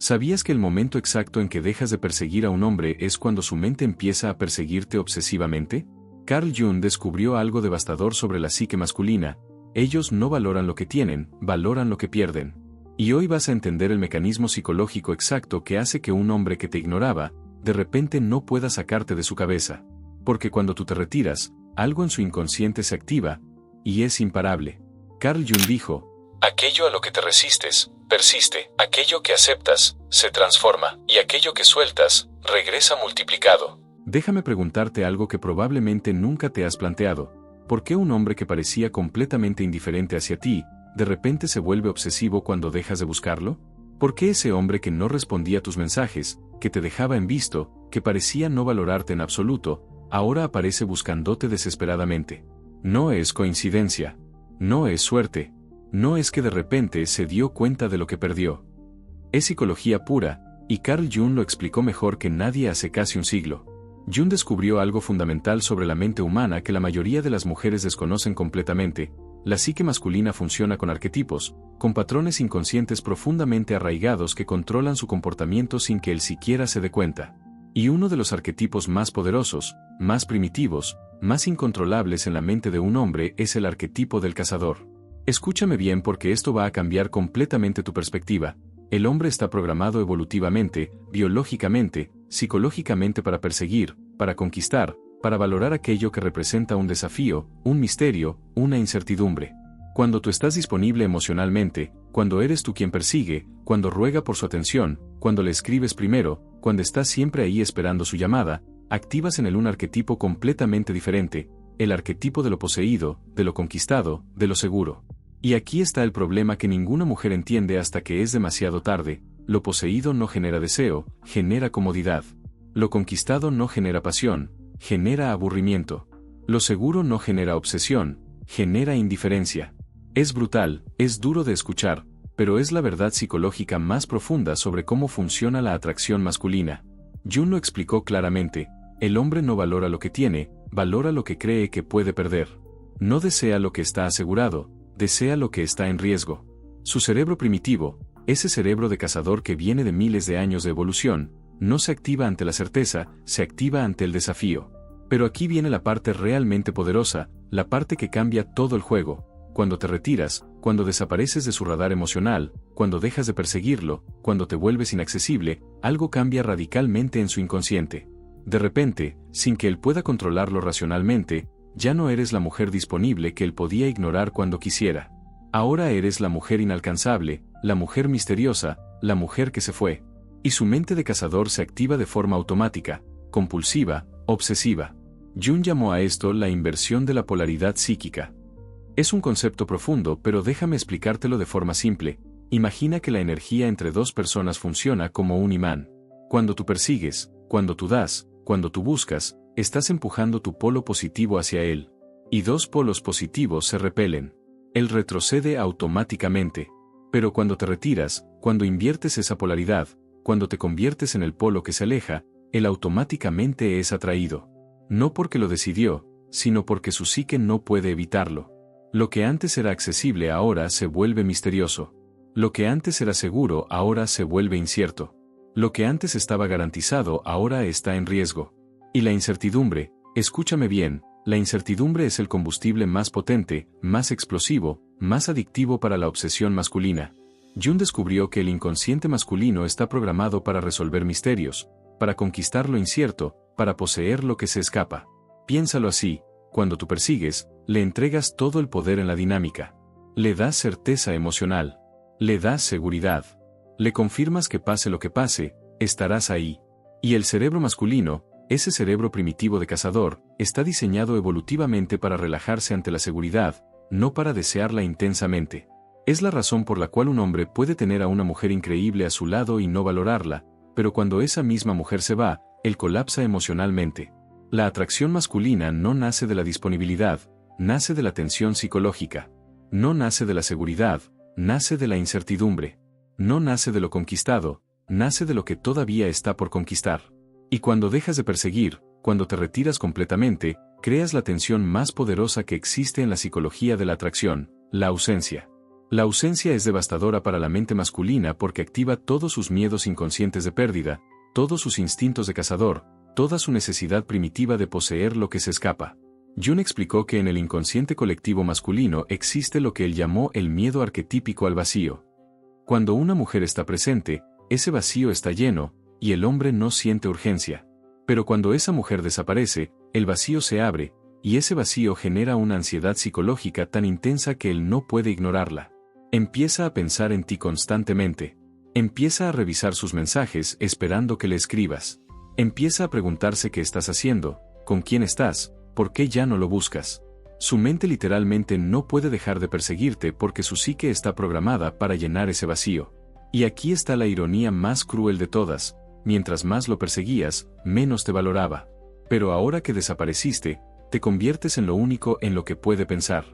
¿Sabías que el momento exacto en que dejas de perseguir a un hombre es cuando su mente empieza a perseguirte obsesivamente? Carl Jung descubrió algo devastador sobre la psique masculina: ellos no valoran lo que tienen, valoran lo que pierden. Y hoy vas a entender el mecanismo psicológico exacto que hace que un hombre que te ignoraba, de repente no pueda sacarte de su cabeza. Porque cuando tú te retiras, algo en su inconsciente se activa, y es imparable. Carl Jung dijo: aquello a lo que te resistes, persiste; aquello que aceptas, se transforma; y aquello que sueltas, regresa multiplicado. Déjame preguntarte algo que probablemente nunca te has planteado. ¿Por qué un hombre que parecía completamente indiferente hacia ti, de repente se vuelve obsesivo cuando dejas de buscarlo? ¿Por qué ese hombre que no respondía a tus mensajes, que te dejaba en visto, que parecía no valorarte en absoluto, ahora aparece buscándote desesperadamente? No es coincidencia. No es suerte. No es que de repente se dio cuenta de lo que perdió. Es psicología pura, y Carl Jung lo explicó mejor que nadie hace casi un siglo. Jung descubrió algo fundamental sobre la mente humana que la mayoría de las mujeres desconocen completamente. La psique masculina funciona con arquetipos, con patrones inconscientes profundamente arraigados que controlan su comportamiento sin que él siquiera se dé cuenta. Y uno de los arquetipos más poderosos, más primitivos, más incontrolables en la mente de un hombre es el arquetipo del cazador. Escúchame bien, porque esto va a cambiar completamente tu perspectiva. El hombre está programado evolutivamente, biológicamente, psicológicamente para perseguir, para conquistar, para valorar aquello que representa un desafío, un misterio, una incertidumbre. Cuando tú estás disponible emocionalmente, cuando eres tú quien persigue, cuando ruega por su atención, cuando le escribes primero, cuando estás siempre ahí esperando su llamada, activas en él un arquetipo completamente diferente, el arquetipo de lo poseído, de lo conquistado, de lo seguro. Y aquí está el problema que ninguna mujer entiende hasta que es demasiado tarde: lo poseído no genera deseo, genera comodidad. Lo conquistado no genera pasión, genera aburrimiento. Lo seguro no genera obsesión, genera indiferencia. Es brutal, es duro de escuchar, pero es la verdad psicológica más profunda sobre cómo funciona la atracción masculina. Jung lo explicó claramente: el hombre no valora lo que tiene, valora lo que cree que puede perder. No desea lo que está asegurado, desea lo que está en riesgo. Su cerebro primitivo, ese cerebro de cazador que viene de miles de años de evolución, no se activa ante la certeza, se activa ante el desafío. Pero aquí viene la parte realmente poderosa, la parte que cambia todo el juego. Cuando te retiras, cuando desapareces de su radar emocional, cuando dejas de perseguirlo, cuando te vuelves inaccesible, algo cambia radicalmente en su inconsciente. De repente, sin que él pueda controlarlo racionalmente, ya no eres la mujer disponible que él podía ignorar cuando quisiera. Ahora eres la mujer inalcanzable, la mujer misteriosa, la mujer que se fue. Y su mente de cazador se activa de forma automática, compulsiva, obsesiva. Jung llamó a esto la inversión de la polaridad psíquica. Es un concepto profundo, pero déjame explicártelo de forma simple. Imagina que la energía entre dos personas funciona como un imán. Cuando tú persigues, cuando tú das, cuando tú buscas, estás empujando tu polo positivo hacia él. Y dos polos positivos se repelen. Él retrocede automáticamente. Pero cuando te retiras, cuando inviertes esa polaridad, cuando te conviertes en el polo que se aleja, él automáticamente es atraído. No porque lo decidió, sino porque su psique no puede evitarlo. Lo que antes era accesible ahora se vuelve misterioso. Lo que antes era seguro ahora se vuelve incierto. Lo que antes estaba garantizado ahora está en riesgo. Y la incertidumbre, escúchame bien, la incertidumbre es el combustible más potente, más explosivo, más adictivo para la obsesión masculina. Jung descubrió que el inconsciente masculino está programado para resolver misterios, para conquistar lo incierto, para poseer lo que se escapa. Piénsalo así: cuando tú persigues, le entregas todo el poder en la dinámica. Le das certeza emocional. Le das seguridad. Le confirmas que pase lo que pase, estarás ahí. Y el cerebro masculino, ese cerebro primitivo de cazador, está diseñado evolutivamente para relajarse ante la seguridad, no para desearla intensamente. Es la razón por la cual un hombre puede tener a una mujer increíble a su lado y no valorarla, pero cuando esa misma mujer se va, él colapsa emocionalmente. La atracción masculina no nace de la disponibilidad, nace de la tensión psicológica. No nace de la seguridad, nace de la incertidumbre. No nace de lo conquistado, nace de lo que todavía está por conquistar. Y cuando dejas de perseguir, cuando te retiras completamente, creas la tensión más poderosa que existe en la psicología de la atracción: la ausencia. La ausencia es devastadora para la mente masculina porque activa todos sus miedos inconscientes de pérdida, todos sus instintos de cazador, toda su necesidad primitiva de poseer lo que se escapa. Jung explicó que en el inconsciente colectivo masculino existe lo que él llamó el miedo arquetípico al vacío. Cuando una mujer está presente, ese vacío está lleno, y el hombre no siente urgencia. Pero cuando esa mujer desaparece, el vacío se abre, y ese vacío genera una ansiedad psicológica tan intensa que él no puede ignorarla. Empieza a pensar en ti constantemente. Empieza a revisar sus mensajes esperando que le escribas. Empieza a preguntarse qué estás haciendo, con quién estás, por qué ya no lo buscas. Su mente literalmente no puede dejar de perseguirte porque su psique está programada para llenar ese vacío. Y aquí está la ironía más cruel de todas: mientras más lo perseguías, menos te valoraba. Pero ahora que desapareciste, te conviertes en lo único en lo que puede pensar.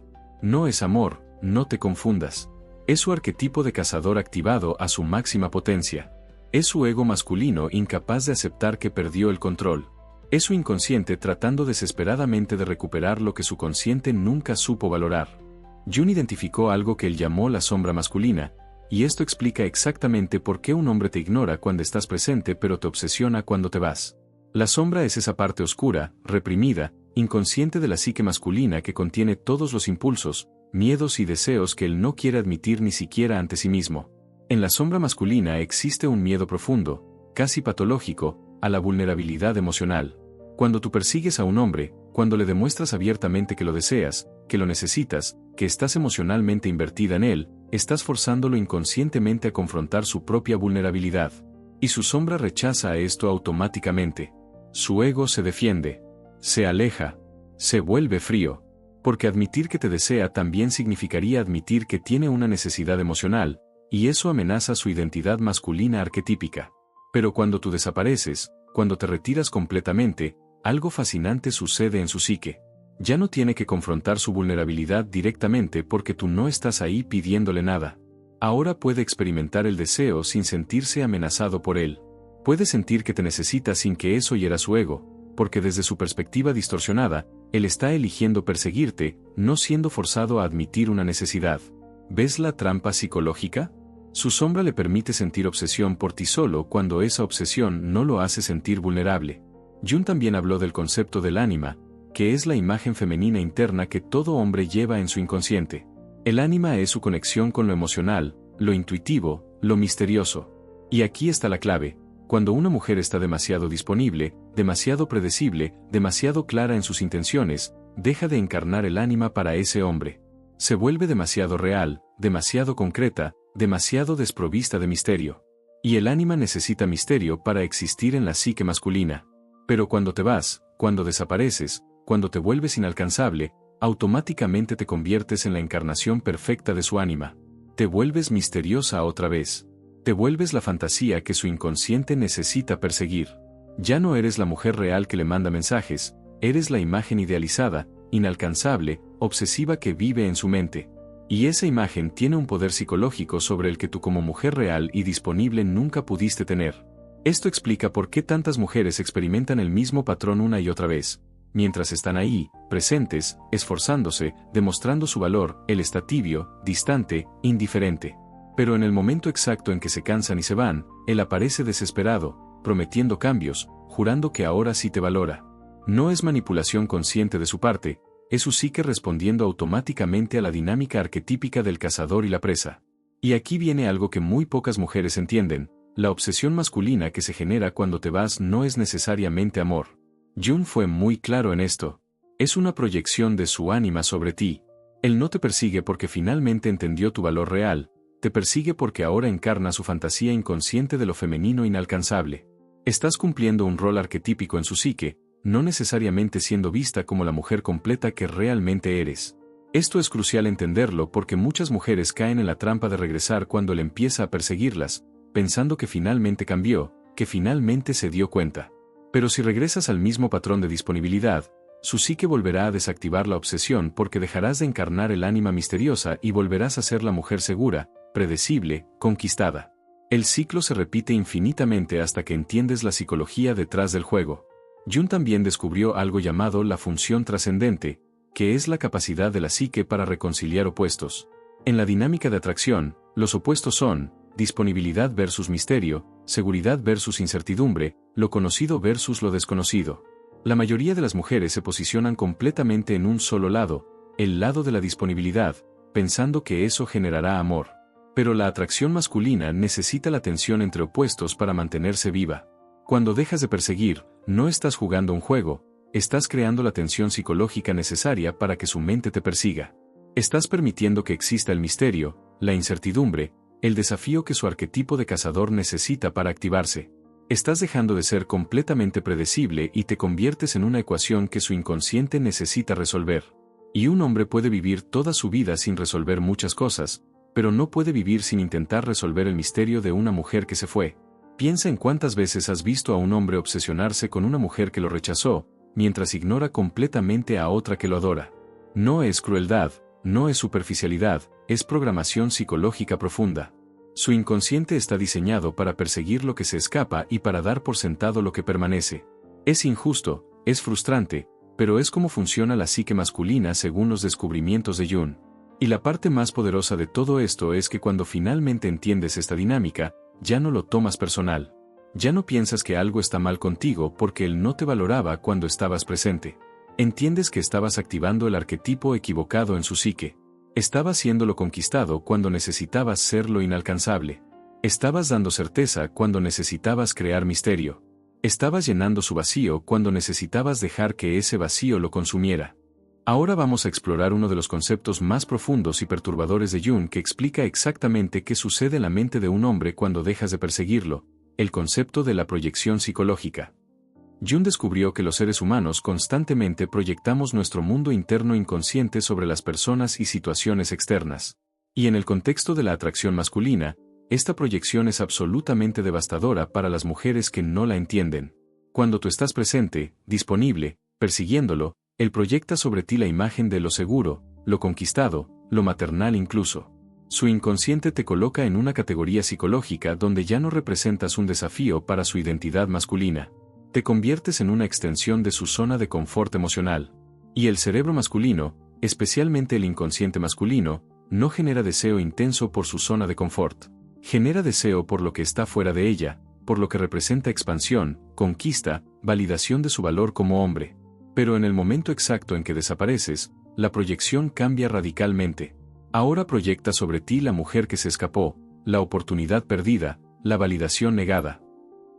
No es amor, no te confundas. Es su arquetipo de cazador activado a su máxima potencia. Es su ego masculino incapaz de aceptar que perdió el control. Es su inconsciente tratando desesperadamente de recuperar lo que su consciente nunca supo valorar. Jung identificó algo que él llamó la sombra masculina, y esto explica exactamente por qué un hombre te ignora cuando estás presente pero te obsesiona cuando te vas. La sombra es esa parte oscura, reprimida, inconsciente de la psique masculina que contiene todos los impulsos, miedos y deseos que él no quiere admitir ni siquiera ante sí mismo. En la sombra masculina existe un miedo profundo, casi patológico, a la vulnerabilidad emocional. Cuando tú persigues a un hombre, cuando le demuestras abiertamente que lo deseas, que lo necesitas, que estás emocionalmente invertida en él, estás forzándolo inconscientemente a confrontar su propia vulnerabilidad. Y su sombra rechaza esto automáticamente. Su ego se defiende, se aleja, se vuelve frío. Porque admitir que te desea también significaría admitir que tiene una necesidad emocional, y eso amenaza su identidad masculina arquetípica. Pero cuando tú desapareces, cuando te retiras completamente, algo fascinante sucede en su psique. Ya no tiene que confrontar su vulnerabilidad directamente porque tú no estás ahí pidiéndole nada. Ahora puede experimentar el deseo sin sentirse amenazado por él. Puede sentir que te necesita sin que eso hiera su ego, porque desde su perspectiva distorsionada, él está eligiendo perseguirte, no siendo forzado a admitir una necesidad. ¿Ves la trampa psicológica? Su sombra le permite sentir obsesión por ti solo cuando esa obsesión no lo hace sentir vulnerable. Jung también habló del concepto del ánima, que es la imagen femenina interna que todo hombre lleva en su inconsciente. El ánima es su conexión con lo emocional, lo intuitivo, lo misterioso. Y aquí está la clave: cuando una mujer está demasiado disponible, demasiado predecible, demasiado clara en sus intenciones, deja de encarnar el ánima para ese hombre. Se vuelve demasiado real, demasiado concreta, demasiado desprovista de misterio. Y el ánima necesita misterio para existir en la psique masculina. Pero cuando te vas, cuando desapareces, cuando te vuelves inalcanzable, automáticamente te conviertes en la encarnación perfecta de su ánima. Te vuelves misteriosa otra vez. Te vuelves la fantasía que su inconsciente necesita perseguir. Ya no eres la mujer real que le manda mensajes, eres la imagen idealizada, inalcanzable, obsesiva que vive en su mente. Y esa imagen tiene un poder psicológico sobre el que tú como mujer real y disponible nunca pudiste tener. Esto explica por qué tantas mujeres experimentan el mismo patrón una y otra vez. Mientras están ahí, presentes, esforzándose, demostrando su valor, él está tibio, distante, indiferente. Pero en el momento exacto en que se cansan y se van, él aparece desesperado, prometiendo cambios, jurando que ahora sí te valora. No es manipulación consciente de su parte, es su psique respondiendo automáticamente a la dinámica arquetípica del cazador y la presa. Y aquí viene algo que muy pocas mujeres entienden: la obsesión masculina que se genera cuando te vas no es necesariamente amor. Jung fue muy claro en esto. Es una proyección de su ánima sobre ti. Él no te persigue porque finalmente entendió tu valor real, te persigue porque ahora encarna su fantasía inconsciente de lo femenino inalcanzable. Estás cumpliendo un rol arquetípico en su psique, no necesariamente siendo vista como la mujer completa que realmente eres. Esto es crucial entenderlo porque muchas mujeres caen en la trampa de regresar cuando él empieza a perseguirlas, pensando que finalmente cambió, que finalmente se dio cuenta. Pero si regresas al mismo patrón de disponibilidad, su psique volverá a desactivar la obsesión porque dejarás de encarnar el ánima misteriosa y volverás a ser la mujer segura, predecible, conquistada. El ciclo se repite infinitamente hasta que entiendes la psicología detrás del juego. Jung también descubrió algo llamado la función trascendente, que es la capacidad de la psique para reconciliar opuestos. En la dinámica de atracción, los opuestos son disponibilidad versus misterio, seguridad versus incertidumbre, lo conocido versus lo desconocido. La mayoría de las mujeres se posicionan completamente en un solo lado, el lado de la disponibilidad, pensando que eso generará amor. Pero la atracción masculina necesita la tensión entre opuestos para mantenerse viva. Cuando dejas de perseguir, no estás jugando un juego, estás creando la tensión psicológica necesaria para que su mente te persiga. Estás permitiendo que exista el misterio, la incertidumbre, el desafío que su arquetipo de cazador necesita para activarse. Estás dejando de ser completamente predecible y te conviertes en una ecuación que su inconsciente necesita resolver. Y un hombre puede vivir toda su vida sin resolver muchas cosas, pero no puede vivir sin intentar resolver el misterio de una mujer que se fue. Piensa en cuántas veces has visto a un hombre obsesionarse con una mujer que lo rechazó, mientras ignora completamente a otra que lo adora. No es crueldad, no es superficialidad, es programación psicológica profunda. Su inconsciente está diseñado para perseguir lo que se escapa y para dar por sentado lo que permanece. Es injusto, es frustrante, pero es como funciona la psique masculina según los descubrimientos de Jung. Y la parte más poderosa de todo esto es que cuando finalmente entiendes esta dinámica, ya no lo tomas personal. Ya no piensas que algo está mal contigo porque él no te valoraba cuando estabas presente. Entiendes que estabas activando el arquetipo equivocado en su psique. Estabas siendo lo conquistado cuando necesitabas ser lo inalcanzable. Estabas dando certeza cuando necesitabas crear misterio. Estabas llenando su vacío cuando necesitabas dejar que ese vacío lo consumiera. Ahora vamos a explorar uno de los conceptos más profundos y perturbadores de Jung que explica exactamente qué sucede en la mente de un hombre cuando dejas de perseguirlo, el concepto de la proyección psicológica. Jung descubrió que los seres humanos constantemente proyectamos nuestro mundo interno inconsciente sobre las personas y situaciones externas. Y en el contexto de la atracción masculina, esta proyección es absolutamente devastadora para las mujeres que no la entienden. Cuando tú estás presente, disponible, persiguiéndolo, él proyecta sobre ti la imagen de lo seguro, lo conquistado, lo maternal incluso. Su inconsciente te coloca en una categoría psicológica donde ya no representas un desafío para su identidad masculina. Te conviertes en una extensión de su zona de confort emocional. Y el cerebro masculino, especialmente el inconsciente masculino, no genera deseo intenso por su zona de confort. Genera deseo por lo que está fuera de ella, por lo que representa expansión, conquista, validación de su valor como hombre. Pero en el momento exacto en que desapareces, la proyección cambia radicalmente. Ahora proyecta sobre ti la mujer que se escapó, la oportunidad perdida, la validación negada.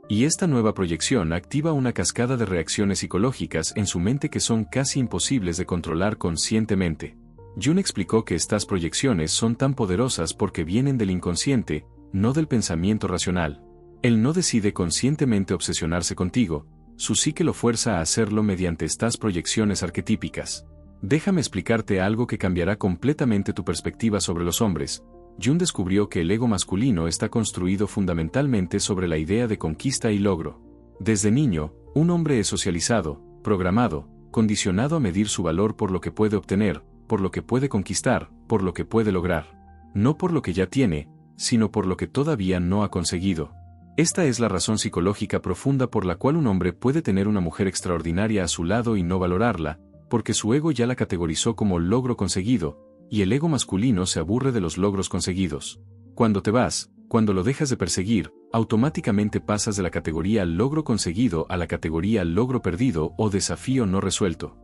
Y esta nueva proyección activa una cascada de reacciones psicológicas en su mente que son casi imposibles de controlar conscientemente. Jung explicó que estas proyecciones son tan poderosas porque vienen del inconsciente, no del pensamiento racional. Él no decide conscientemente obsesionarse contigo, su psique lo fuerza a hacerlo mediante estas proyecciones arquetípicas. Déjame explicarte algo que cambiará completamente tu perspectiva sobre los hombres. Jung descubrió que el ego masculino está construido fundamentalmente sobre la idea de conquista y logro. Desde niño, un hombre es socializado, programado, condicionado a medir su valor por lo que puede obtener, por lo que puede conquistar, por lo que puede lograr. No por lo que ya tiene, sino por lo que todavía no ha conseguido. Esta es la razón psicológica profunda por la cual un hombre puede tener una mujer extraordinaria a su lado y no valorarla, porque su ego ya la categorizó como logro conseguido, y el ego masculino se aburre de los logros conseguidos. Cuando te vas, cuando lo dejas de perseguir, automáticamente pasas de la categoría logro conseguido a la categoría logro perdido o desafío no resuelto.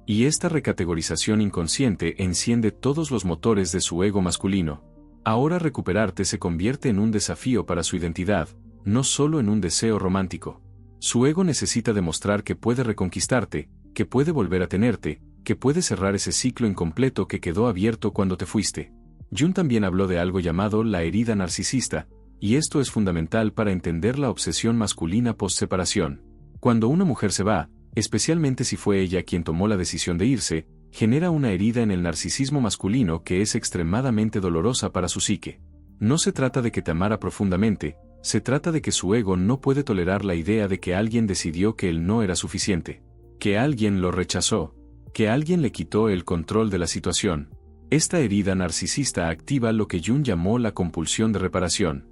Y esta recategorización inconsciente enciende todos los motores de su ego masculino. Ahora recuperarte se convierte en un desafío para su identidad, no solo en un deseo romántico. Su ego necesita demostrar que puede reconquistarte, que puede volver a tenerte, que puede cerrar ese ciclo incompleto que quedó abierto cuando te fuiste. Jung también habló de algo llamado la herida narcisista, y esto es fundamental para entender la obsesión masculina post-separación. Cuando una mujer se va, especialmente si fue ella quien tomó la decisión de irse, genera una herida en el narcisismo masculino que es extremadamente dolorosa para su psique. No se trata de que te amara profundamente, se trata de que su ego no puede tolerar la idea de que alguien decidió que él no era suficiente, que alguien lo rechazó, que alguien le quitó el control de la situación. Esta herida narcisista activa lo que Jung llamó la compulsión de reparación.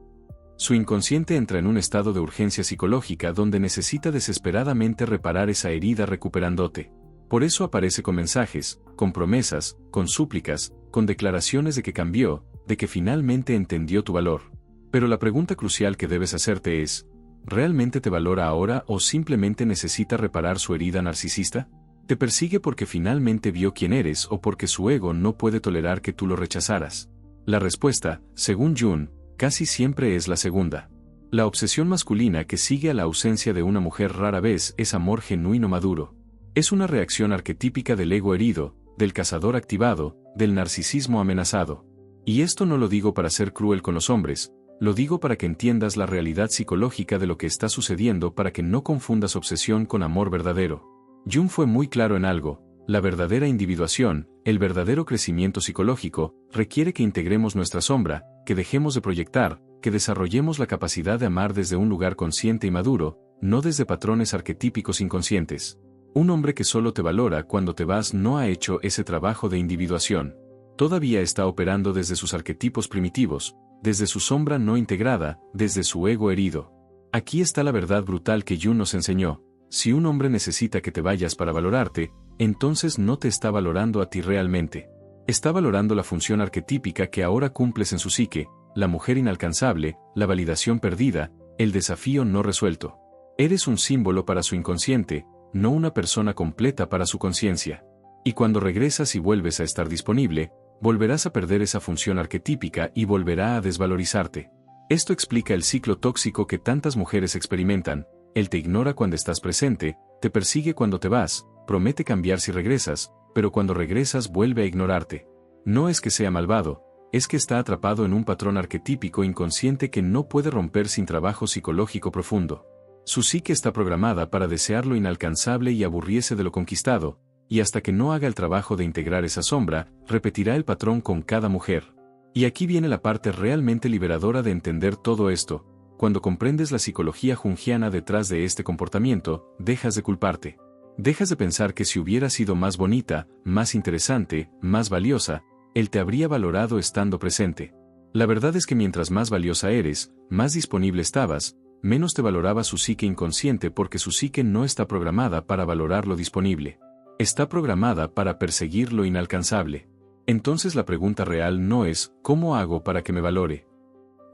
Su inconsciente entra en un estado de urgencia psicológica donde necesita desesperadamente reparar esa herida recuperándote. Por eso aparece con mensajes, con promesas, con súplicas, con declaraciones de que cambió, de que finalmente entendió tu valor. Pero la pregunta crucial que debes hacerte es, ¿realmente te valora ahora o simplemente necesita reparar su herida narcisista? ¿Te persigue porque finalmente vio quién eres o porque su ego no puede tolerar que tú lo rechazaras? La respuesta, según Jung, casi siempre es la segunda. La obsesión masculina que sigue a la ausencia de una mujer rara vez es amor genuino maduro. Es una reacción arquetípica del ego herido, del cazador activado, del narcisismo amenazado. Y esto no lo digo para ser cruel con los hombres, lo digo para que entiendas la realidad psicológica de lo que está sucediendo, para que no confundas obsesión con amor verdadero. Jung fue muy claro en algo: la verdadera individuación, el verdadero crecimiento psicológico, requiere que integremos nuestra sombra, que dejemos de proyectar, que desarrollemos la capacidad de amar desde un lugar consciente y maduro, no desde patrones arquetípicos inconscientes. Un hombre que solo te valora cuando te vas no ha hecho ese trabajo de individuación. Todavía está operando desde sus arquetipos primitivos, desde su sombra no integrada, desde su ego herido. Aquí está la verdad brutal que Jung nos enseñó: si un hombre necesita que te vayas para valorarte, entonces no te está valorando a ti realmente. Está valorando la función arquetípica que ahora cumples en su psique, la mujer inalcanzable, la validación perdida, el desafío no resuelto. Eres un símbolo para su inconsciente, no una persona completa para su conciencia. Y cuando regresas y vuelves a estar disponible, volverás a perder esa función arquetípica y volverá a desvalorizarte. Esto explica el ciclo tóxico que tantas mujeres experimentan: él te ignora cuando estás presente, te persigue cuando te vas, promete cambiar si regresas, pero cuando regresas vuelve a ignorarte. No es que sea malvado, es que está atrapado en un patrón arquetípico inconsciente que no puede romper sin trabajo psicológico profundo. Su psique está programada para desear lo inalcanzable y aburrirse de lo conquistado, y hasta que no haga el trabajo de integrar esa sombra, repetirá el patrón con cada mujer. Y aquí viene la parte realmente liberadora de entender todo esto: cuando comprendes la psicología junguiana detrás de este comportamiento, dejas de culparte. Dejas de pensar que si hubiera sido más bonita, más interesante, más valiosa, él te habría valorado estando presente. La verdad es que mientras más valiosa eres, más disponible estabas, menos te valoraba su psique inconsciente, porque su psique no está programada para valorar lo disponible. Está programada para perseguir lo inalcanzable. Entonces la pregunta real no es ¿cómo hago para que me valore?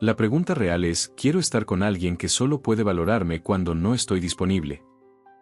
La pregunta real es ¿quiero estar con alguien que solo puede valorarme cuando no estoy disponible?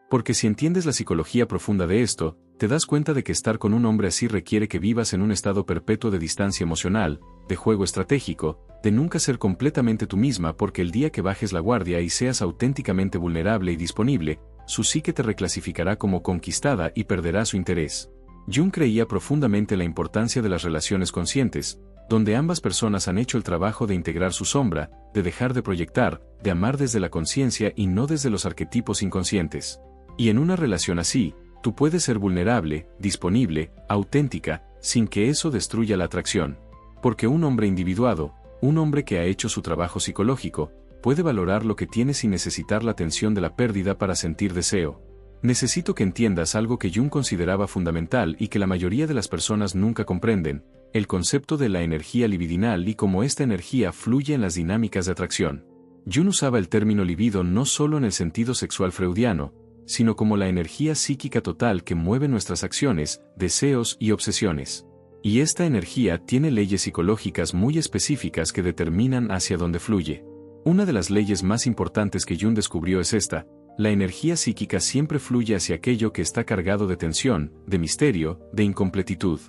Porque si entiendes la psicología profunda de esto, te das cuenta de que estar con un hombre así requiere que vivas en un estado perpetuo de distancia emocional, de juego estratégico, de nunca ser completamente tú misma, porque el día que bajes la guardia y seas auténticamente vulnerable y disponible, su psique te reclasificará como conquistada y perderá su interés. Jung creía profundamente en la importancia de las relaciones conscientes, donde ambas personas han hecho el trabajo de integrar su sombra, de dejar de proyectar, de amar desde la conciencia y no desde los arquetipos inconscientes. Y en una relación así, tú puedes ser vulnerable, disponible, auténtica, sin que eso destruya la atracción. Porque un hombre individuado, un hombre que ha hecho su trabajo psicológico, puede valorar lo que tiene sin necesitar la tensión de la pérdida para sentir deseo. Necesito que entiendas algo que Jung consideraba fundamental y que la mayoría de las personas nunca comprenden: el concepto de la energía libidinal y cómo esta energía fluye en las dinámicas de atracción. Jung usaba el término libido no solo en el sentido sexual freudiano, sino como la energía psíquica total que mueve nuestras acciones, deseos y obsesiones. Y esta energía tiene leyes psicológicas muy específicas que determinan hacia dónde fluye. Una de las leyes más importantes que Jung descubrió es esta: la energía psíquica siempre fluye hacia aquello que está cargado de tensión, de misterio, de incompletitud.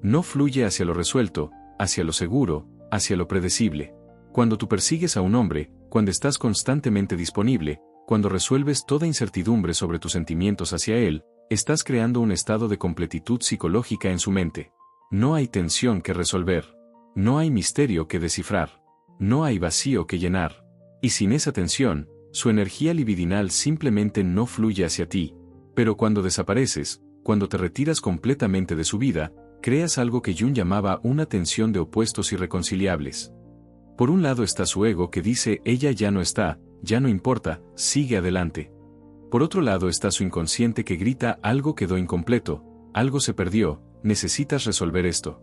No fluye hacia lo resuelto, hacia lo seguro, hacia lo predecible. Cuando tú persigues a un hombre, cuando estás constantemente disponible, cuando resuelves toda incertidumbre sobre tus sentimientos hacia él, estás creando un estado de completitud psicológica en su mente. No hay tensión que resolver. No hay misterio que descifrar. No hay vacío que llenar. Y sin esa tensión, su energía libidinal simplemente no fluye hacia ti. Pero cuando desapareces, cuando te retiras completamente de su vida, creas algo que Jung llamaba una tensión de opuestos irreconciliables. Por un lado está su ego que dice: ella ya no está, ya no importa, sigue adelante. Por otro lado está su inconsciente que grita: algo quedó incompleto, algo se perdió, necesitas resolver esto.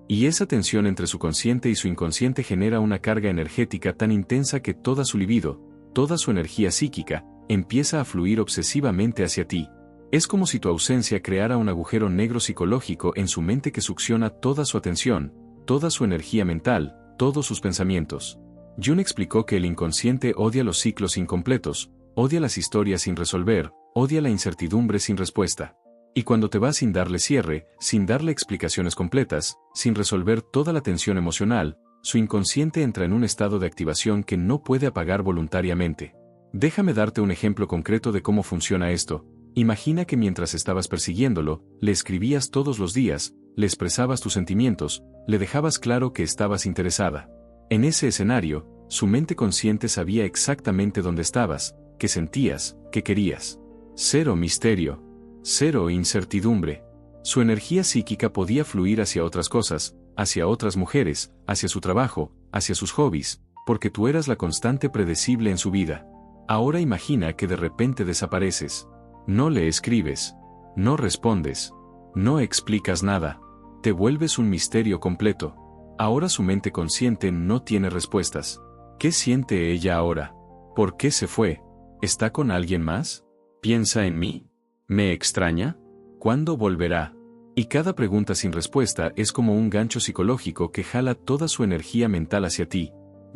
Y esa tensión entre su consciente y su inconsciente genera una carga energética tan intensa que toda su libido, toda su energía psíquica, empieza a fluir obsesivamente hacia ti. Es como si tu ausencia creara un agujero negro psicológico en su mente que succiona toda su atención, toda su energía mental, todos sus pensamientos. Jung explicó que el inconsciente odia los ciclos incompletos, odia las historias sin resolver, odia la incertidumbre sin respuesta. Y cuando te vas sin darle cierre, sin darle explicaciones completas, sin resolver toda la tensión emocional, su inconsciente entra en un estado de activación que no puede apagar voluntariamente. Déjame darte un ejemplo concreto de cómo funciona esto. Imagina que mientras estabas persiguiéndolo, le escribías todos los días, le expresabas tus sentimientos, le dejabas claro que estabas interesada. En ese escenario, su mente consciente sabía exactamente dónde estabas, qué sentías, qué querías. Cero misterio. Cero incertidumbre. Su energía psíquica podía fluir hacia otras cosas, hacia otras mujeres, hacia su trabajo, hacia sus hobbies, porque tú eras la constante predecible en su vida. Ahora imagina que de repente desapareces. No le escribes. No respondes. No explicas nada. Te vuelves un misterio completo. Ahora su mente consciente no tiene respuestas. ¿Qué siente ella ahora? ¿Por qué se fue? ¿Está con alguien más? ¿Piensa en mí? ¿Me extraña? ¿Cuándo volverá? Y cada pregunta sin respuesta es como un gancho psicológico que jala toda su energía mental hacia ti.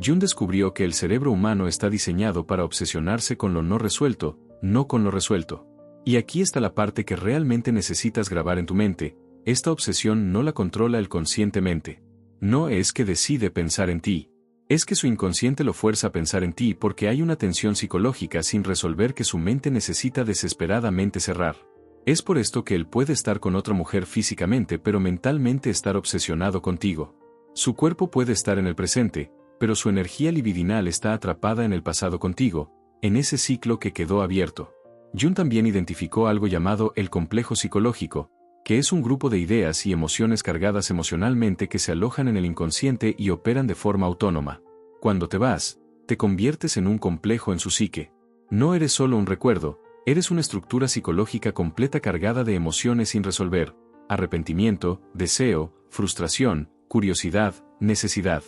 Jung descubrió que el cerebro humano está diseñado para obsesionarse con lo no resuelto, no con lo resuelto. Y aquí está la parte que realmente necesitas grabar en tu mente. Esta obsesión no la controla el conscientemente. No es que decide pensar en ti. Es que su inconsciente lo fuerza a pensar en ti porque hay una tensión psicológica sin resolver que su mente necesita desesperadamente cerrar. Es por esto que él puede estar con otra mujer físicamente pero mentalmente estar obsesionado contigo. Su cuerpo puede estar en el presente, pero su energía libidinal está atrapada en el pasado contigo, en ese ciclo que quedó abierto. Jung también identificó algo llamado el complejo psicológico, que es un grupo de ideas y emociones cargadas emocionalmente que se alojan en el inconsciente y operan de forma autónoma. Cuando te vas, te conviertes en un complejo en su psique. No eres solo un recuerdo, eres una estructura psicológica completa cargada de emociones sin resolver, arrepentimiento, deseo, frustración, curiosidad, necesidad.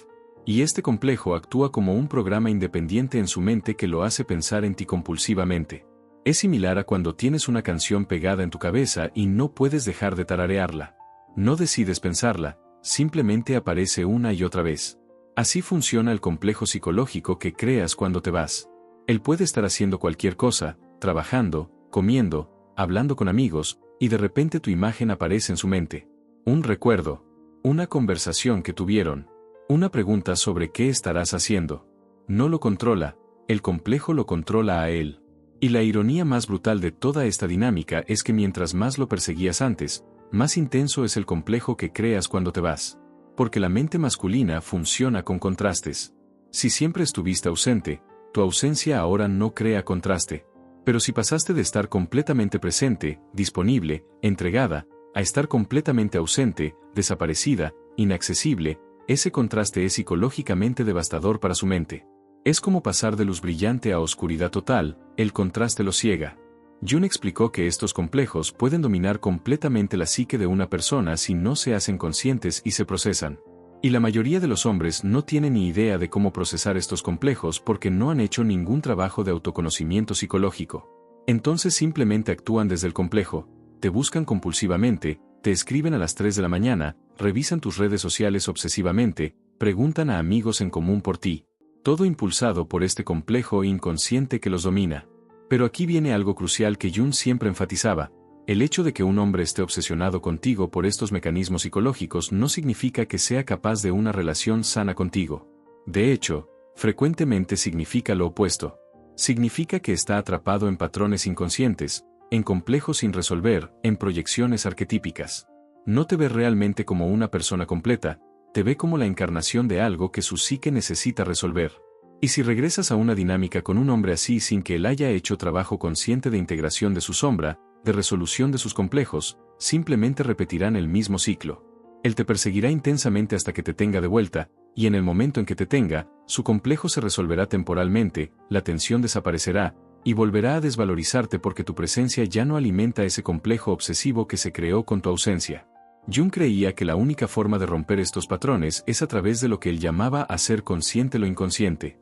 Y este complejo actúa como un programa independiente en su mente que lo hace pensar en ti compulsivamente. Es similar a cuando tienes una canción pegada en tu cabeza y no puedes dejar de tararearla. No decides pensarla, simplemente aparece una y otra vez. Así funciona el complejo psicológico que creas cuando te vas. Él puede estar haciendo cualquier cosa, trabajando, comiendo, hablando con amigos, y de repente tu imagen aparece en su mente. Un recuerdo, una conversación que tuvieron, una pregunta sobre qué estarás haciendo. No lo controla, el complejo lo controla a él. Y la ironía más brutal de toda esta dinámica es que mientras más lo perseguías antes, más intenso es el complejo que creas cuando te vas. Porque la mente masculina funciona con contrastes. Si siempre estuviste ausente, tu ausencia ahora no crea contraste. Pero si pasaste de estar completamente presente, disponible, entregada, a estar completamente ausente, desaparecida, inaccesible, ese contraste es psicológicamente devastador para su mente. Es como pasar de luz brillante a oscuridad total, el contraste lo ciega. Jung explicó que estos complejos pueden dominar completamente la psique de una persona si no se hacen conscientes y se procesan. Y la mayoría de los hombres no tienen ni idea de cómo procesar estos complejos porque no han hecho ningún trabajo de autoconocimiento psicológico. Entonces simplemente actúan desde el complejo, te buscan compulsivamente, te escriben a las 3 de la mañana, revisan tus redes sociales obsesivamente, preguntan a amigos en común por ti. Todo impulsado por este complejo inconsciente que los domina. Pero aquí viene algo crucial que Jung siempre enfatizaba. El hecho de que un hombre esté obsesionado contigo por estos mecanismos psicológicos no significa que sea capaz de una relación sana contigo. De hecho, frecuentemente significa lo opuesto. Significa que está atrapado en patrones inconscientes, en complejos sin resolver, en proyecciones arquetípicas. No te ve realmente como una persona completa, te ve como la encarnación de algo que su psique necesita resolver. Y si regresas a una dinámica con un hombre así sin que él haya hecho trabajo consciente de integración de su sombra, de resolución de sus complejos, simplemente repetirán el mismo ciclo. Él te perseguirá intensamente hasta que te tenga de vuelta, y en el momento en que te tenga, su complejo se resolverá temporalmente, la tensión desaparecerá, y volverá a desvalorizarte porque tu presencia ya no alimenta ese complejo obsesivo que se creó con tu ausencia. Jung creía que la única forma de romper estos patrones es a través de lo que él llamaba hacer consciente lo inconsciente.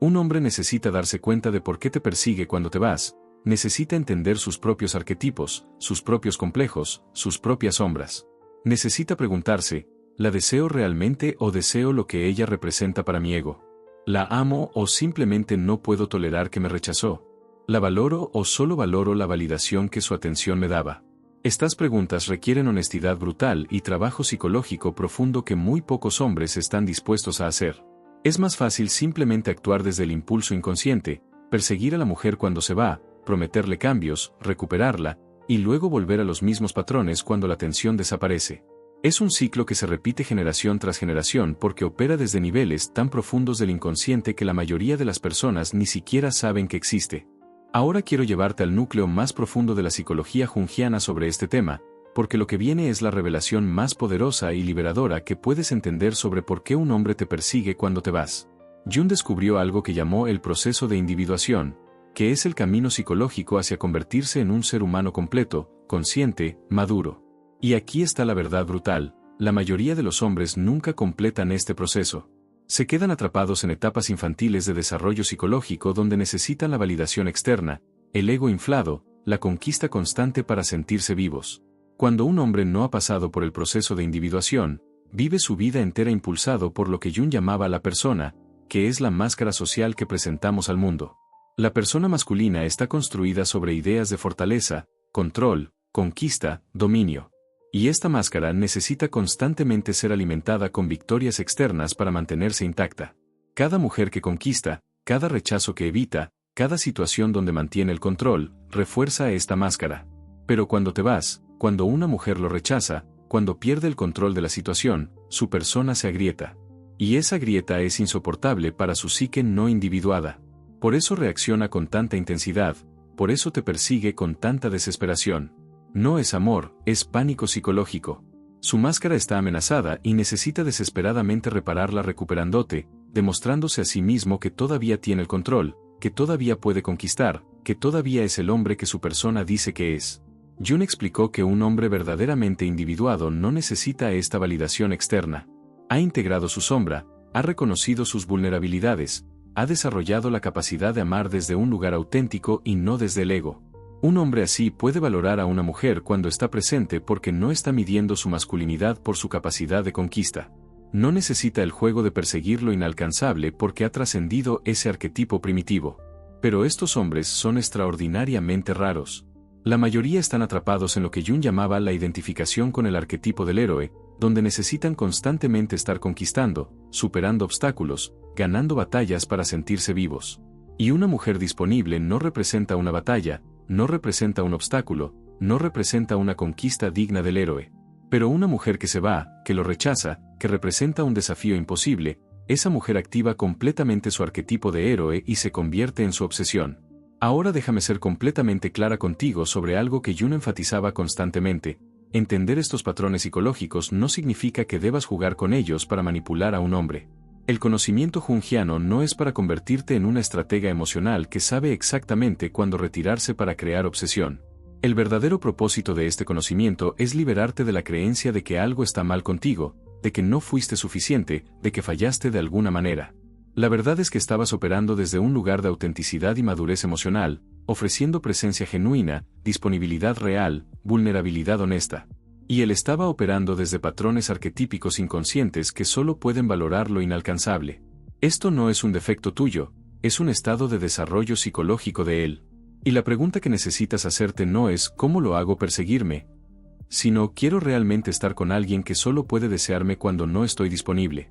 Un hombre necesita darse cuenta de por qué te persigue cuando te vas, Necesita entender sus propios arquetipos, sus propios complejos, sus propias sombras. Necesita preguntarse, ¿la deseo realmente o deseo lo que ella representa para mi ego? ¿La amo o simplemente no puedo tolerar que me rechazó? ¿La valoro o solo valoro la validación que su atención me daba? Estas preguntas requieren honestidad brutal y trabajo psicológico profundo que muy pocos hombres están dispuestos a hacer. Es más fácil simplemente actuar desde el impulso inconsciente, perseguir a la mujer cuando se va, prometerle cambios, recuperarla, y luego volver a los mismos patrones cuando la tensión desaparece. Es un ciclo que se repite generación tras generación porque opera desde niveles tan profundos del inconsciente que la mayoría de las personas ni siquiera saben que existe. Ahora quiero llevarte al núcleo más profundo de la psicología junguiana sobre este tema, porque lo que viene es la revelación más poderosa y liberadora que puedes entender sobre por qué un hombre te persigue cuando te vas. Jung descubrió algo que llamó el proceso de individuación, que es el camino psicológico hacia convertirse en un ser humano completo, consciente, maduro. Y aquí está la verdad brutal, la mayoría de los hombres nunca completan este proceso. Se quedan atrapados en etapas infantiles de desarrollo psicológico donde necesitan la validación externa, el ego inflado, la conquista constante para sentirse vivos. Cuando un hombre no ha pasado por el proceso de individuación, vive su vida entera impulsado por lo que Jung llamaba la persona, que es la máscara social que presentamos al mundo. La persona masculina está construida sobre ideas de fortaleza, control, conquista, dominio. Y esta máscara necesita constantemente ser alimentada con victorias externas para mantenerse intacta. Cada mujer que conquista, cada rechazo que evita, cada situación donde mantiene el control, refuerza esta máscara. Pero cuando te vas, cuando una mujer lo rechaza, cuando pierde el control de la situación, su persona se agrieta. Y esa grieta es insoportable para su psique no individuada. Por eso reacciona con tanta intensidad, por eso te persigue con tanta desesperación. No es amor, es pánico psicológico. Su máscara está amenazada y necesita desesperadamente repararla recuperándote, demostrándose a sí mismo que todavía tiene el control, que todavía puede conquistar, que todavía es el hombre que su persona dice que es. Jung explicó que un hombre verdaderamente individuado no necesita esta validación externa. Ha integrado su sombra, ha reconocido sus vulnerabilidades, ha desarrollado la capacidad de amar desde un lugar auténtico y no desde el ego. Un hombre así puede valorar a una mujer cuando está presente porque no está midiendo su masculinidad por su capacidad de conquista. No necesita el juego de perseguir lo inalcanzable porque ha trascendido ese arquetipo primitivo. Pero estos hombres son extraordinariamente raros. La mayoría están atrapados en lo que Jung llamaba la identificación con el arquetipo del héroe, donde necesitan constantemente estar conquistando, superando obstáculos, ganando batallas para sentirse vivos. Y una mujer disponible no representa una batalla, no representa un obstáculo, no representa una conquista digna del héroe. Pero una mujer que se va, que lo rechaza, que representa un desafío imposible, esa mujer activa completamente su arquetipo de héroe y se convierte en su obsesión. Ahora déjame ser completamente clara contigo sobre algo que Jung enfatizaba constantemente. Entender estos patrones psicológicos no significa que debas jugar con ellos para manipular a un hombre. El conocimiento junguiano no es para convertirte en una estratega emocional que sabe exactamente cuándo retirarse para crear obsesión. El verdadero propósito de este conocimiento es liberarte de la creencia de que algo está mal contigo, de que no fuiste suficiente, de que fallaste de alguna manera. La verdad es que estabas operando desde un lugar de autenticidad y madurez emocional, ofreciendo presencia genuina, disponibilidad real, vulnerabilidad honesta. Y él estaba operando desde patrones arquetípicos inconscientes que solo pueden valorar lo inalcanzable. Esto no es un defecto tuyo, es un estado de desarrollo psicológico de él. Y la pregunta que necesitas hacerte no es ¿cómo lo hago perseguirme?, sino ¿quiero realmente estar con alguien que solo puede desearme cuando no estoy disponible?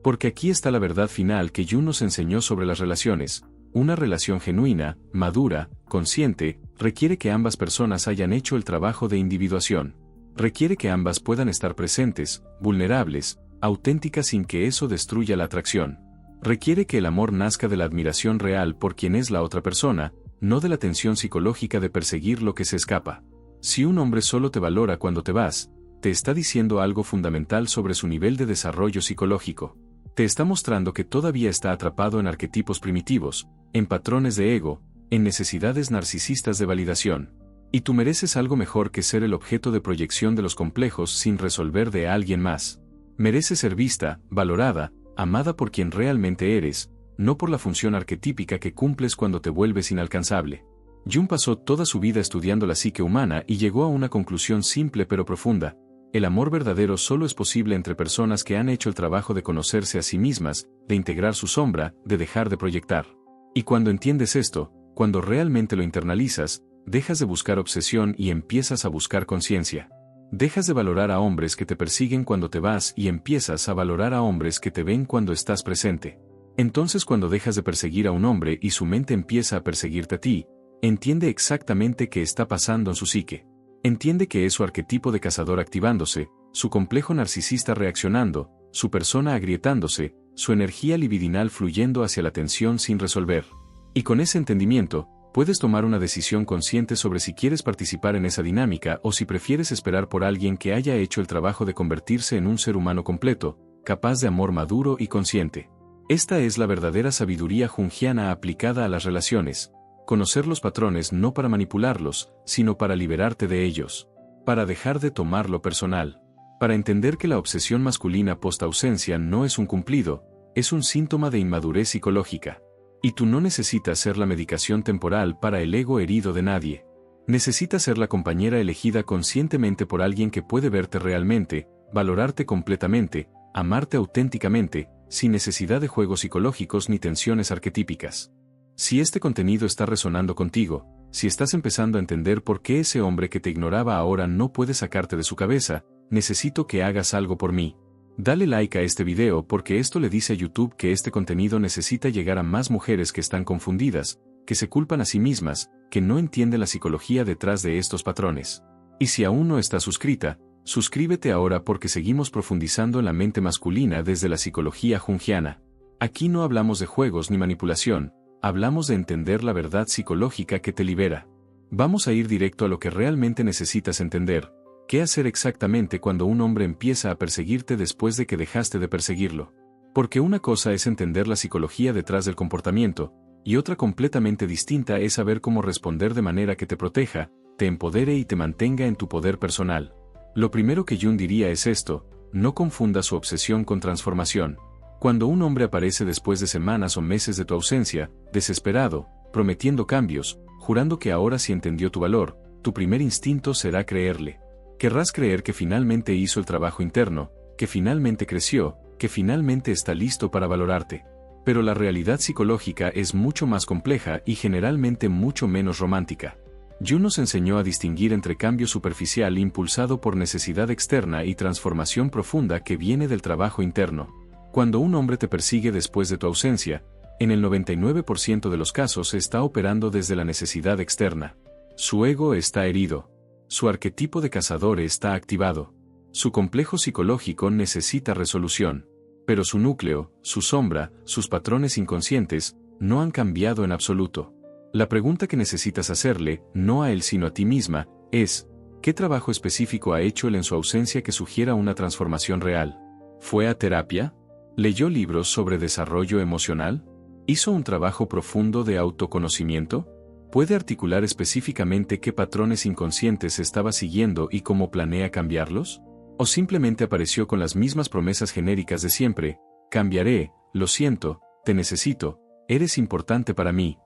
Porque aquí está la verdad final que Jung nos enseñó sobre las relaciones. Una relación genuina, madura, consciente, requiere que ambas personas hayan hecho el trabajo de individuación. Requiere que ambas puedan estar presentes, vulnerables, auténticas sin que eso destruya la atracción. Requiere que el amor nazca de la admiración real por quien es la otra persona, no de la tensión psicológica de perseguir lo que se escapa. Si un hombre solo te valora cuando te vas, te está diciendo algo fundamental sobre su nivel de desarrollo psicológico. Te está mostrando que todavía está atrapado en arquetipos primitivos, en patrones de ego, en necesidades narcisistas de validación. Y tú mereces algo mejor que ser el objeto de proyección de los complejos sin resolver de alguien más. Mereces ser vista, valorada, amada por quien realmente eres, no por la función arquetípica que cumples cuando te vuelves inalcanzable. Jung pasó toda su vida estudiando la psique humana y llegó a una conclusión simple pero profunda: el amor verdadero solo es posible entre personas que han hecho el trabajo de conocerse a sí mismas, de integrar su sombra, de dejar de proyectar. Y cuando entiendes esto, cuando realmente lo internalizas, dejas de buscar obsesión y empiezas a buscar conciencia. Dejas de valorar a hombres que te persiguen cuando te vas y empiezas a valorar a hombres que te ven cuando estás presente. Entonces, cuando dejas de perseguir a un hombre y su mente empieza a perseguirte a ti, entiende exactamente qué está pasando en su psique. Entiende que es su arquetipo de cazador activándose, su complejo narcisista reaccionando, su persona agrietándose, su energía libidinal fluyendo hacia la tensión sin resolver. Y con ese entendimiento, puedes tomar una decisión consciente sobre si quieres participar en esa dinámica o si prefieres esperar por alguien que haya hecho el trabajo de convertirse en un ser humano completo, capaz de amor maduro y consciente. Esta es la verdadera sabiduría junguiana aplicada a las relaciones. Conocer los patrones no para manipularlos, sino para liberarte de ellos. Para dejar de tomarlo personal. Para entender que la obsesión masculina post-ausencia no es un cumplido, es un síntoma de inmadurez psicológica. Y tú no necesitas ser la medicación temporal para el ego herido de nadie. Necesitas ser la compañera elegida conscientemente por alguien que puede verte realmente, valorarte completamente, amarte auténticamente, sin necesidad de juegos psicológicos ni tensiones arquetípicas. Si este contenido está resonando contigo, si estás empezando a entender por qué ese hombre que te ignoraba ahora no puede sacarte de su cabeza, necesito que hagas algo por mí. Dale like a este video porque esto le dice a YouTube que este contenido necesita llegar a más mujeres que están confundidas, que se culpan a sí mismas, que no entienden la psicología detrás de estos patrones. Y si aún no estás suscrita, suscríbete ahora porque seguimos profundizando en la mente masculina desde la psicología junguiana. Aquí no hablamos de juegos ni manipulación, hablamos de entender la verdad psicológica que te libera. Vamos a ir directo a lo que realmente necesitas entender. ¿Qué hacer exactamente cuando un hombre empieza a perseguirte después de que dejaste de perseguirlo? Porque una cosa es entender la psicología detrás del comportamiento, y otra completamente distinta es saber cómo responder de manera que te proteja, te empodere y te mantenga en tu poder personal. Lo primero que Jung diría es esto: no confunda su obsesión con transformación. Cuando un hombre aparece después de semanas o meses de tu ausencia, desesperado, prometiendo cambios, jurando que ahora sí entendió tu valor, tu primer instinto será creerle. Querrás creer que finalmente hizo el trabajo interno, que finalmente creció, que finalmente está listo para valorarte. Pero la realidad psicológica es mucho más compleja y generalmente mucho menos romántica. Jung nos enseñó a distinguir entre cambio superficial impulsado por necesidad externa y transformación profunda que viene del trabajo interno. Cuando un hombre te persigue después de tu ausencia, en el 99% de los casos está operando desde la necesidad externa. Su ego está herido. Su arquetipo de cazador está activado. Su complejo psicológico necesita resolución. Pero su núcleo, su sombra, sus patrones inconscientes, no han cambiado en absoluto. La pregunta que necesitas hacerle, no a él sino a ti misma, es: ¿qué trabajo específico ha hecho él en su ausencia que sugiera una transformación real? ¿Fue a terapia? ¿Leyó libros sobre desarrollo emocional? ¿Hizo un trabajo profundo de autoconocimiento? ¿Puede articular específicamente qué patrones inconscientes estaba siguiendo y cómo planea cambiarlos? ¿O simplemente apareció con las mismas promesas genéricas de siempre: cambiaré, lo siento, te necesito, eres importante para mí?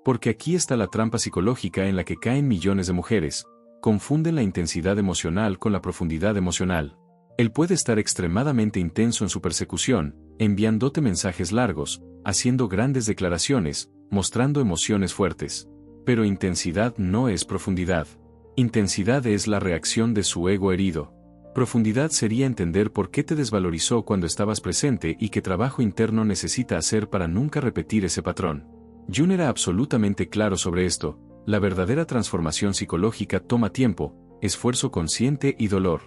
Porque aquí está la trampa psicológica en la que caen millones de mujeres: confunden la intensidad emocional con la profundidad emocional. Él puede estar extremadamente intenso en su persecución, enviándote mensajes largos, haciendo grandes declaraciones, mostrando emociones fuertes. Pero intensidad no es profundidad. Intensidad es la reacción de su ego herido. Profundidad sería entender por qué te desvalorizó cuando estabas presente y qué trabajo interno necesita hacer para nunca repetir ese patrón. Jung era absolutamente claro sobre esto: la verdadera transformación psicológica toma tiempo, esfuerzo consciente y dolor.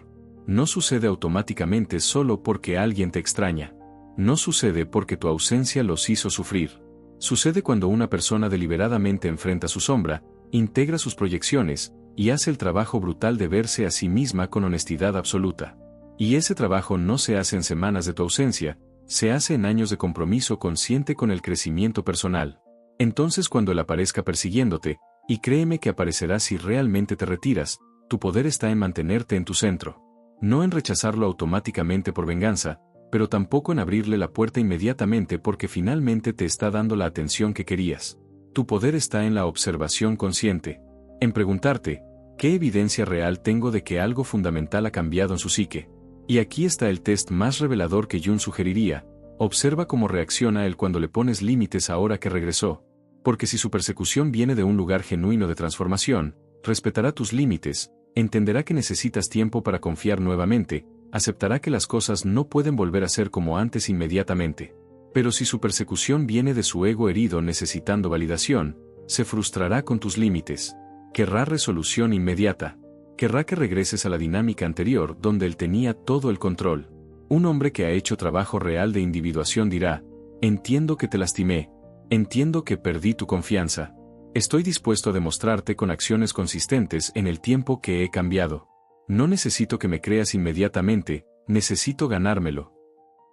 No sucede automáticamente solo porque alguien te extraña. No sucede porque tu ausencia los hizo sufrir. Sucede cuando una persona deliberadamente enfrenta su sombra, integra sus proyecciones, y hace el trabajo brutal de verse a sí misma con honestidad absoluta. Y ese trabajo no se hace en semanas de tu ausencia, se hace en años de compromiso consciente con el crecimiento personal. Entonces, cuando él aparezca persiguiéndote, y créeme que aparecerá si realmente te retiras, tu poder está en mantenerte en tu centro. No en rechazarlo automáticamente por venganza, pero tampoco en abrirle la puerta inmediatamente porque finalmente te está dando la atención que querías. Tu poder está en la observación consciente. En preguntarte, ¿qué evidencia real tengo de que algo fundamental ha cambiado en su psique? Y aquí está el test más revelador que Jung sugeriría. Observa cómo reacciona él cuando le pones límites ahora que regresó. Porque si su persecución viene de un lugar genuino de transformación, respetará tus límites, entenderá que necesitas tiempo para confiar nuevamente, aceptará que las cosas no pueden volver a ser como antes inmediatamente. Pero si su persecución viene de su ego herido necesitando validación, se frustrará con tus límites. Querrá resolución inmediata. Querrá que regreses a la dinámica anterior donde él tenía todo el control. Un hombre que ha hecho trabajo real de individuación dirá, entiendo que te lastimé, entiendo que perdí tu confianza. Estoy dispuesto a demostrarte con acciones consistentes en el tiempo que he cambiado. No necesito que me creas inmediatamente, necesito ganármelo.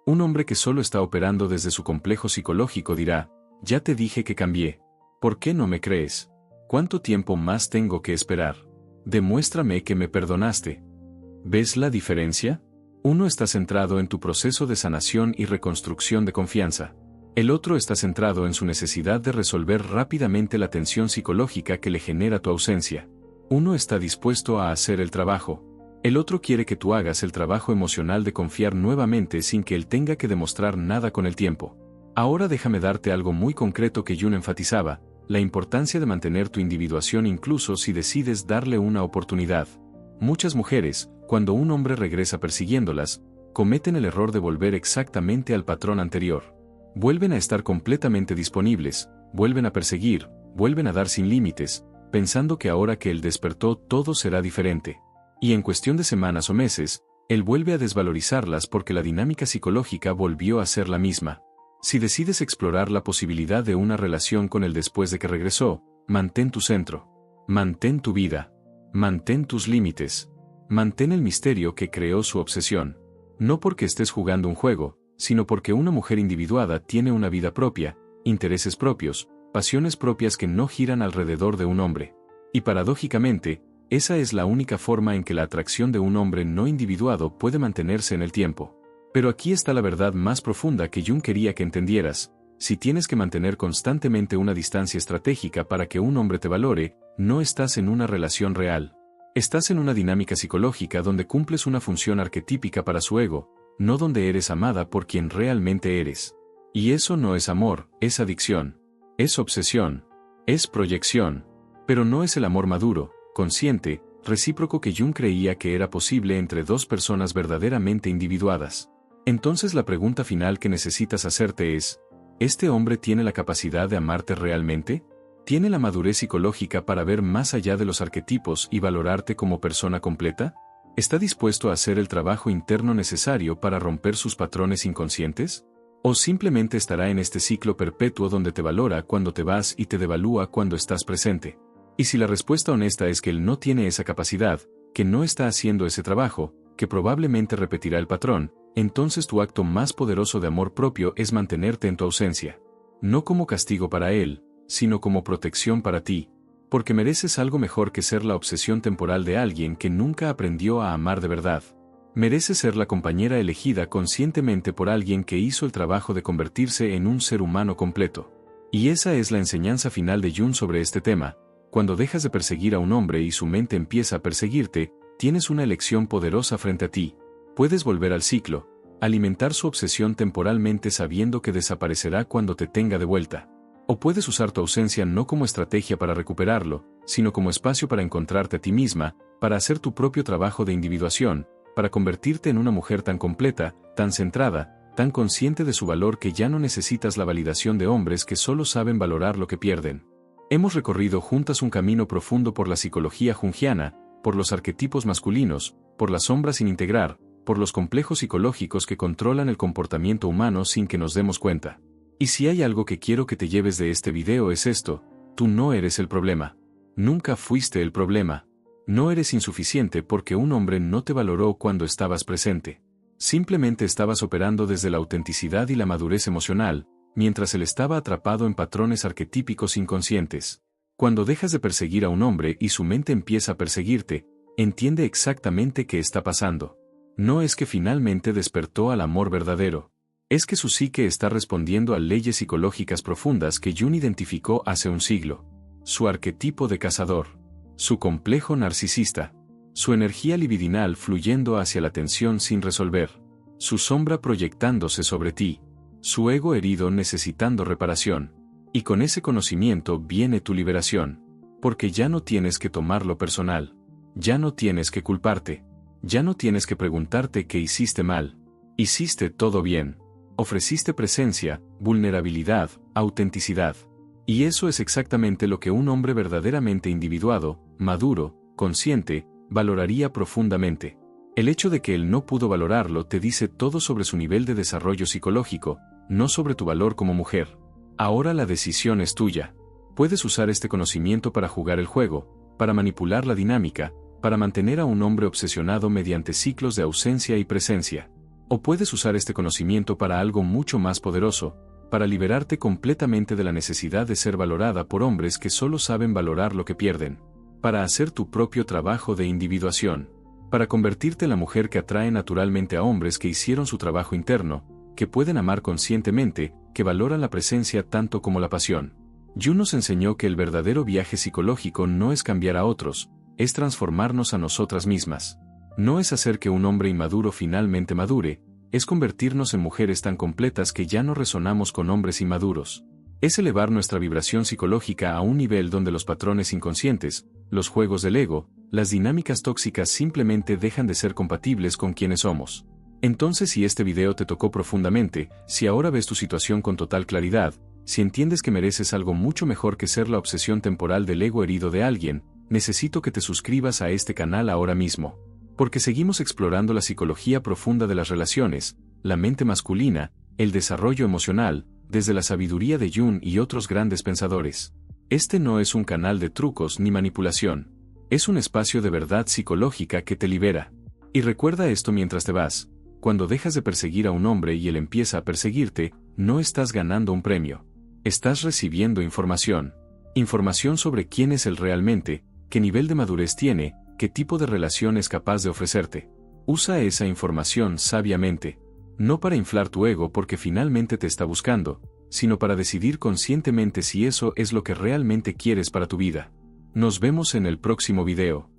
Un hombre que solo está operando desde su complejo psicológico dirá, ya te dije que cambié. ¿Por qué no me crees? ¿Cuánto tiempo más tengo que esperar? Demuéstrame que me perdonaste. ¿Ves la diferencia? Uno está centrado en tu proceso de sanación y reconstrucción de confianza. El otro está centrado en su necesidad de resolver rápidamente la tensión psicológica que le genera tu ausencia. Uno está dispuesto a hacer el trabajo. El otro quiere que tú hagas el trabajo emocional de confiar nuevamente sin que él tenga que demostrar nada con el tiempo. Ahora déjame darte algo muy concreto que Jung enfatizaba, la importancia de mantener tu individuación incluso si decides darle una oportunidad. Muchas mujeres, cuando un hombre regresa persiguiéndolas, cometen el error de volver exactamente al patrón anterior. Vuelven a estar completamente disponibles, vuelven a perseguir, vuelven a dar sin límites, pensando que ahora que él despertó todo será diferente. Y en cuestión de semanas o meses, él vuelve a desvalorizarlas porque la dinámica psicológica volvió a ser la misma. Si decides explorar la posibilidad de una relación con él después de que regresó, mantén tu centro. Mantén tu vida. Mantén tus límites. Mantén el misterio que creó su obsesión. No porque estés jugando un juego, sino porque una mujer individuada tiene una vida propia, intereses propios, pasiones propias que no giran alrededor de un hombre. Y paradójicamente, esa es la única forma en que la atracción de un hombre no individuado puede mantenerse en el tiempo. Pero aquí está la verdad más profunda que Jung quería que entendieras. Si tienes que mantener constantemente una distancia estratégica para que un hombre te valore, no estás en una relación real. Estás en una dinámica psicológica donde cumples una función arquetípica para su ego, no donde eres amada por quien realmente eres. Y eso no es amor, es adicción. Es obsesión. Es proyección. Pero no es el amor maduro, consciente, recíproco que Jung creía que era posible entre dos personas verdaderamente individuadas. Entonces la pregunta final que necesitas hacerte es, ¿este hombre tiene la capacidad de amarte realmente? ¿Tiene la madurez psicológica para ver más allá de los arquetipos y valorarte como persona completa? ¿Está dispuesto a hacer el trabajo interno necesario para romper sus patrones inconscientes? ¿O simplemente estará en este ciclo perpetuo donde te valora cuando te vas y te devalúa cuando estás presente? Y si la respuesta honesta es que él no tiene esa capacidad, que no está haciendo ese trabajo, que probablemente repetirá el patrón, entonces tu acto más poderoso de amor propio es mantenerte en tu ausencia. No como castigo para él, sino como protección para ti, porque mereces algo mejor que ser la obsesión temporal de alguien que nunca aprendió a amar de verdad. Mereces ser la compañera elegida conscientemente por alguien que hizo el trabajo de convertirse en un ser humano completo. Y esa es la enseñanza final de Jung sobre este tema. Cuando dejas de perseguir a un hombre y su mente empieza a perseguirte, tienes una elección poderosa frente a ti. Puedes volver al ciclo, alimentar su obsesión temporalmente sabiendo que desaparecerá cuando te tenga de vuelta. O puedes usar tu ausencia no como estrategia para recuperarlo, sino como espacio para encontrarte a ti misma, para hacer tu propio trabajo de individuación, para convertirte en una mujer tan completa, tan centrada, tan consciente de su valor que ya no necesitas la validación de hombres que solo saben valorar lo que pierden. Hemos recorrido juntas un camino profundo por la psicología jungiana, por los arquetipos masculinos, por las sombras sin integrar, por los complejos psicológicos que controlan el comportamiento humano sin que nos demos cuenta. Y si hay algo que quiero que te lleves de este video es esto: tú no eres el problema. Nunca fuiste el problema. No eres insuficiente porque un hombre no te valoró cuando estabas presente. Simplemente estabas operando desde la autenticidad y la madurez emocional, mientras él estaba atrapado en patrones arquetípicos inconscientes. Cuando dejas de perseguir a un hombre y su mente empieza a perseguirte, entiende exactamente qué está pasando. No es que finalmente despertó al amor verdadero. Es que su psique está respondiendo a leyes psicológicas profundas que Jung identificó hace un siglo. Su arquetipo de cazador. Su complejo narcisista. Su energía libidinal fluyendo hacia la tensión sin resolver. Su sombra proyectándose sobre ti. Su ego herido necesitando reparación. Y con ese conocimiento viene tu liberación. Porque ya no tienes que tomarlo personal. Ya no tienes que culparte. Ya no tienes que preguntarte qué hiciste mal. Hiciste todo bien. Ofreciste presencia, vulnerabilidad, autenticidad. Y eso es exactamente lo que un hombre verdaderamente individuado, maduro, consciente, valoraría profundamente. El hecho de que él no pudo valorarlo te dice todo sobre su nivel de desarrollo psicológico, no sobre tu valor como mujer. Ahora la decisión es tuya. Puedes usar este conocimiento para jugar el juego, para manipular la dinámica, para mantener a un hombre obsesionado mediante ciclos de ausencia y presencia. O puedes usar este conocimiento para algo mucho más poderoso, para liberarte completamente de la necesidad de ser valorada por hombres que solo saben valorar lo que pierden, para hacer tu propio trabajo de individuación, para convertirte en la mujer que atrae naturalmente a hombres que hicieron su trabajo interno, que pueden amar conscientemente, que valoran la presencia tanto como la pasión. Jung nos enseñó que el verdadero viaje psicológico no es cambiar a otros, es transformarnos a nosotras mismas. No es hacer que un hombre inmaduro finalmente madure, es convertirnos en mujeres tan completas que ya no resonamos con hombres inmaduros. Es elevar nuestra vibración psicológica a un nivel donde los patrones inconscientes, los juegos del ego, las dinámicas tóxicas simplemente dejan de ser compatibles con quienes somos. Entonces, si este video te tocó profundamente, si ahora ves tu situación con total claridad, si entiendes que mereces algo mucho mejor que ser la obsesión temporal del ego herido de alguien, necesito que te suscribas a este canal ahora mismo. Porque seguimos explorando la psicología profunda de las relaciones, la mente masculina, el desarrollo emocional, desde la sabiduría de Jung y otros grandes pensadores. Este no es un canal de trucos ni manipulación. Es un espacio de verdad psicológica que te libera. Y recuerda esto mientras te vas. Cuando dejas de perseguir a un hombre y él empieza a perseguirte, no estás ganando un premio. Estás recibiendo información. Información sobre quién es él realmente, qué nivel de madurez tiene, qué tipo de relación es capaz de ofrecerte. Usa esa información sabiamente. No para inflar tu ego porque finalmente te está buscando, sino para decidir conscientemente si eso es lo que realmente quieres para tu vida. Nos vemos en el próximo video.